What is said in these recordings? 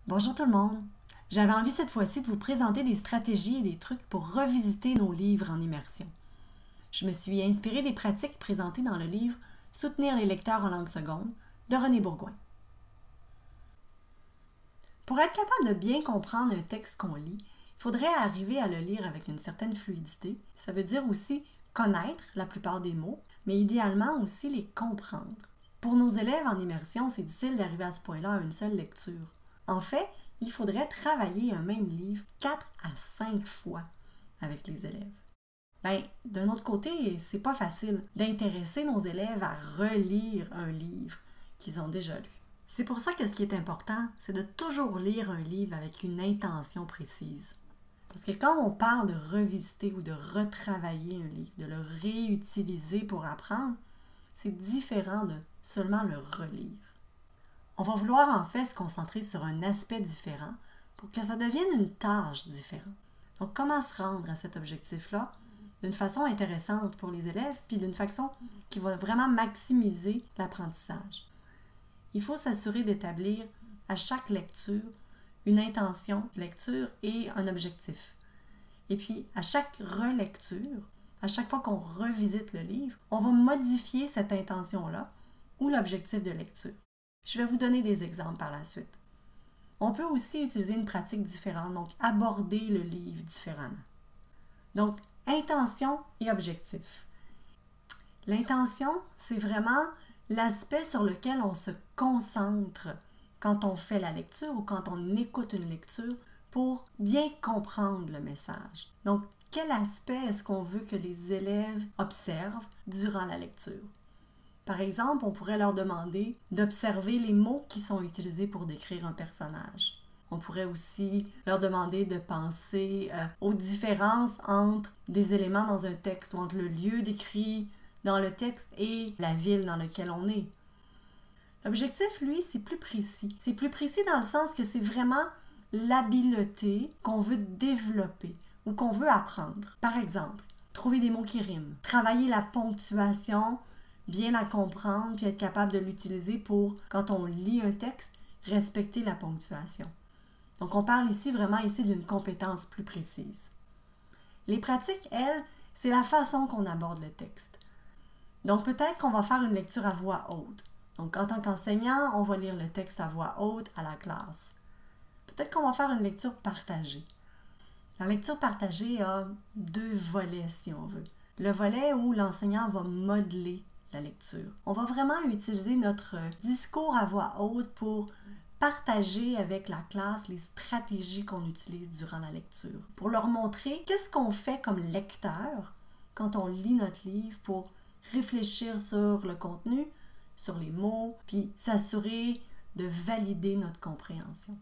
Bonjour tout le monde! J'avais envie cette fois-ci de vous présenter des stratégies et des trucs pour revisiter nos livres en immersion. Je me suis inspirée des pratiques présentées dans le livre « Soutenir les lecteurs en langue seconde » de René Bourgoin. Pour être capable de bien comprendre un texte qu'on lit, il faudrait arriver à le lire avec une certaine fluidité. Ça veut dire aussi connaître la plupart des mots, mais idéalement aussi les comprendre. Pour nos élèves en immersion, c'est difficile d'arriver à ce point-là à une seule lecture. En fait, il faudrait travailler un même livre 4 à 5 fois avec les élèves. D'un autre côté, c'est pas facile d'intéresser nos élèves à relire un livre qu'ils ont déjà lu. C'est pour ça que ce qui est important, c'est de toujours lire un livre avec une intention précise. Parce que quand on parle de revisiter ou de retravailler un livre, de le réutiliser pour apprendre, c'est différent de seulement le relire. On va vouloir en fait se concentrer sur un aspect différent pour que ça devienne une tâche différente. Donc, comment se rendre à cet objectif-là d'une façon intéressante pour les élèves, puis d'une façon qui va vraiment maximiser l'apprentissage? Il faut s'assurer d'établir à chaque lecture une intention de lecture et un objectif. Et puis, à chaque relecture, à chaque fois qu'on revisite le livre, on va modifier cette intention-là ou l'objectif de lecture. Je vais vous donner des exemples par la suite. On peut aussi utiliser une pratique différente, donc aborder le livre différemment. Donc, intention et objectif. L'intention, c'est vraiment l'aspect sur lequel on se concentre quand on fait la lecture ou quand on écoute une lecture pour bien comprendre le message. Donc, quel aspect est-ce qu'on veut que les élèves observent durant la lecture? Par exemple, on pourrait leur demander d'observer les mots qui sont utilisés pour décrire un personnage. On pourrait aussi leur demander de penser aux différences entre des éléments dans un texte ou entre le lieu décrit dans le texte et la ville dans laquelle on est. L'objectif, lui, c'est plus précis. C'est plus précis dans le sens que c'est vraiment l'habileté qu'on veut développer ou qu'on veut apprendre. Par exemple, trouver des mots qui riment, travailler la ponctuation, bien la comprendre, puis être capable de l'utiliser pour, quand on lit un texte, respecter la ponctuation. Donc, on parle ici vraiment d'une compétence plus précise. Les pratiques, elles, c'est la façon qu'on aborde le texte. Donc, peut-être qu'on va faire une lecture à voix haute. Donc, en tant qu'enseignant, on va lire le texte à voix haute à la classe. Peut-être qu'on va faire une lecture partagée. La lecture partagée a 2 volets, si on veut. Le volet où l'enseignant va modeler la lecture. On va vraiment utiliser notre discours à voix haute pour partager avec la classe les stratégies qu'on utilise durant la lecture. Pour leur montrer qu'est-ce qu'on fait comme lecteur quand on lit notre livre pour réfléchir sur le contenu, sur les mots, puis s'assurer de valider notre compréhension.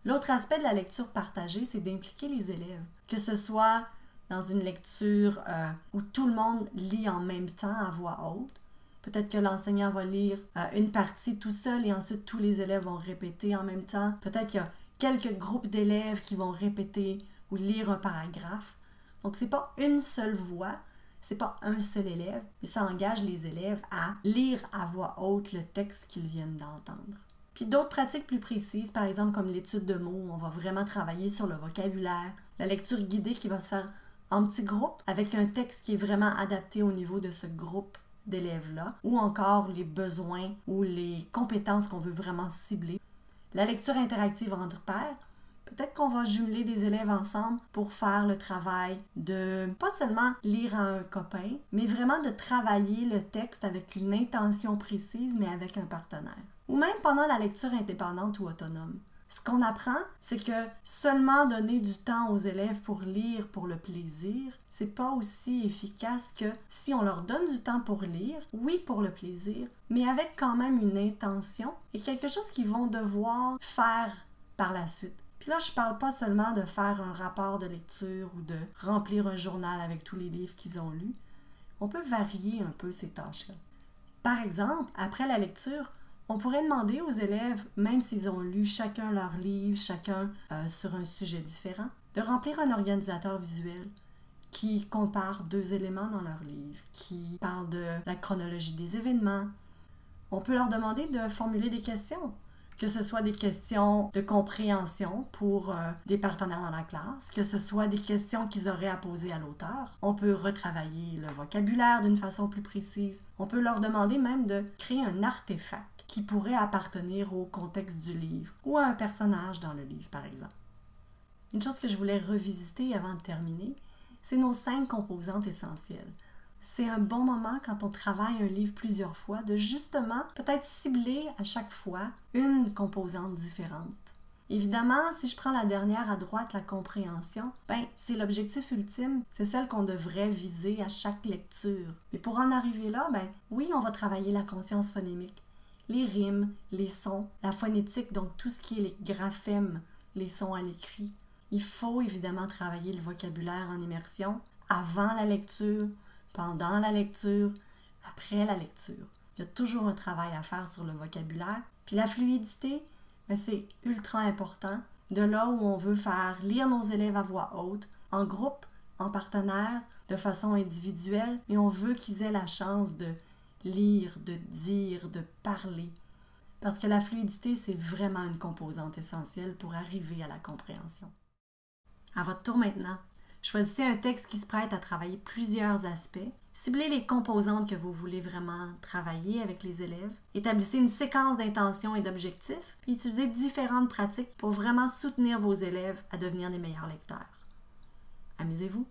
L'autre aspect de la lecture partagée, c'est d'impliquer les élèves, que ce soit dans une lecture où tout le monde lit en même temps à voix haute. Peut-être que l'enseignant va lire une partie tout seul et ensuite tous les élèves vont répéter en même temps. Peut-être qu'il y a quelques groupes d'élèves qui vont répéter ou lire un paragraphe. Donc, ce n'est pas une seule voix, ce n'est pas un seul élève, mais ça engage les élèves à lire à voix haute le texte qu'ils viennent d'entendre. Puis d'autres pratiques plus précises, par exemple comme l'étude de mots, on va vraiment travailler sur le vocabulaire, la lecture guidée qui va se faire en petits groupes avec un texte qui est vraiment adapté au niveau de ce groupe d'élèves-là, ou encore les besoins ou les compétences qu'on veut vraiment cibler. La lecture interactive entre pairs, peut-être qu'on va jumeler des élèves ensemble pour faire le travail de pas seulement lire à un copain, mais vraiment de travailler le texte avec une intention précise, mais avec un partenaire. Ou même pendant la lecture indépendante ou autonome. Ce qu'on apprend, c'est que seulement donner du temps aux élèves pour lire pour le plaisir, c'est pas aussi efficace que si on leur donne du temps pour lire, oui pour le plaisir, mais avec quand même une intention et quelque chose qu'ils vont devoir faire par la suite. Puis là, je parle pas seulement de faire un rapport de lecture ou de remplir un journal avec tous les livres qu'ils ont lus. On peut varier un peu ces tâches-là. Par exemple, après la lecture, on pourrait demander aux élèves, même s'ils ont lu chacun leur livre, chacun sur un sujet différent, de remplir un organisateur visuel qui compare 2 éléments dans leur livre, qui parle de la chronologie des événements. On peut leur demander de formuler des questions. que ce soit des questions de compréhension pour des partenaires dans la classe, que ce soit des questions qu'ils auraient à poser à l'auteur. On peut retravailler le vocabulaire d'une façon plus précise. On peut leur demander même de créer un artefact qui pourrait appartenir au contexte du livre ou à un personnage dans le livre, par exemple. Une chose que je voulais revisiter avant de terminer, c'est nos 5 composantes essentielles. C'est un bon moment quand on travaille un livre plusieurs fois de justement peut-être cibler à chaque fois une composante différente. Évidemment, si je prends la dernière à droite, la compréhension, c'est l'objectif ultime, c'est celle qu'on devrait viser à chaque lecture. Mais pour en arriver là, oui, on va travailler la conscience phonémique, les rimes, les sons, la phonétique, donc tout ce qui est les graphèmes, les sons à l'écrit. Il faut évidemment travailler le vocabulaire en immersion avant la lecture, pendant la lecture, après la lecture. Il y a toujours un travail à faire sur le vocabulaire. Puis la fluidité, c'est ultra important. De là où on veut faire lire nos élèves à voix haute, en groupe, en partenaire, de façon individuelle, et on veut qu'ils aient la chance de lire, de dire, de parler. Parce que la fluidité, c'est vraiment une composante essentielle pour arriver à la compréhension. À votre tour maintenant. Choisissez un texte qui se prête à travailler plusieurs aspects. Ciblez les composantes que vous voulez vraiment travailler avec les élèves. Établissez une séquence d'intentions et d'objectifs. Puis utilisez différentes pratiques pour vraiment soutenir vos élèves à devenir des meilleurs lecteurs. Amusez-vous!